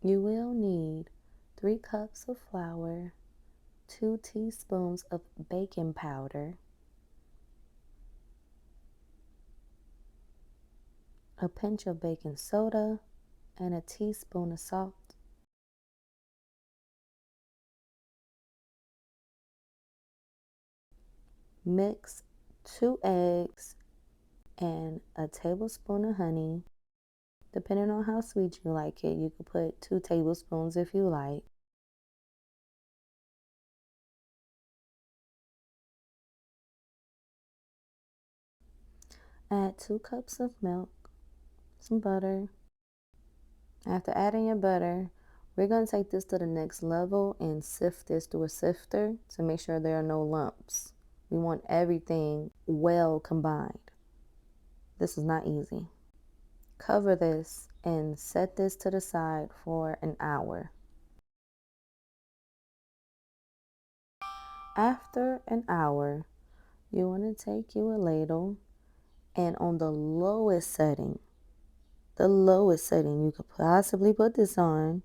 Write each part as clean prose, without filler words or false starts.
You will need 3 cups of flour, 2 teaspoons of baking powder, a pinch of baking soda, and a teaspoon of salt. Mix 2 eggs and a tablespoon of honey. Depending on how sweet you like it, you could put 2 tablespoons if you like. Add 2 cups of milk, some butter. After adding your butter, we're going to take this to the next level and sift this through a sifter to make sure there are no lumps. We want everything well combined. This is not easy. Cover this and set this to the side for an hour. After an hour, you want to take you a ladle and on the lowest setting you could possibly put this on,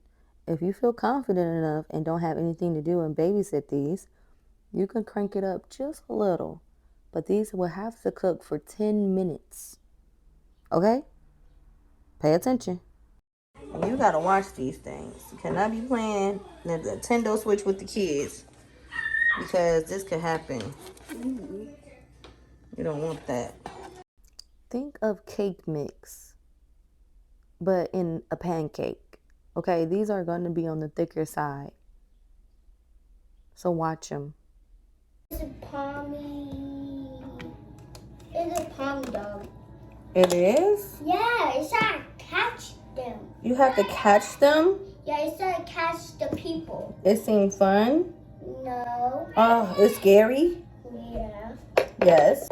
if you feel confident enough and don't have anything to do and babysit these, you can crank it up just a little. But these will have to cook for 10 minutes. Okay? Pay attention. You gotta watch these things. You cannot be playing the Nintendo Switch with the kids, because this could happen. You don't want that. Think of cake mix, but in a pancake. Okay, these are going to be on the thicker side. So watch them. It's a palmy. It's a palm dog. It is? Yeah, it's not catch them. You have to catch them? Yeah, it's not catch the people. It seemed fun? No. Oh, it's scary? Yeah. Yes.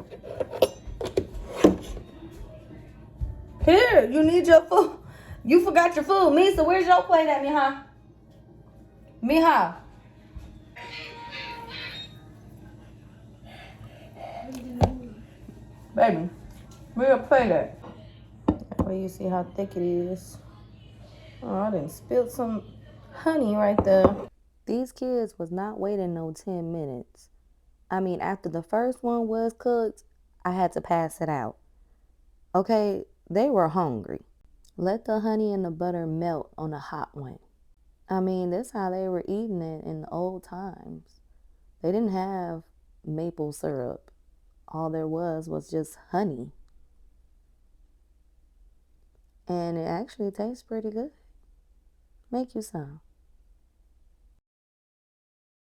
Here, you need your food. You forgot your food. Misa, where's your plate at, Miha? Miha. Baby, where your plate at? That way you see how thick it is. Oh, I done spilled some honey right there. These kids was not waiting no 10 minutes. I mean, after the first one was cooked, I had to pass it out. Okay, they were hungry. Let the honey and the butter melt on a hot one. I mean, that's how they were eating it in the old times. They didn't have maple syrup. All there was just honey. And it actually tastes pretty good. Make you some.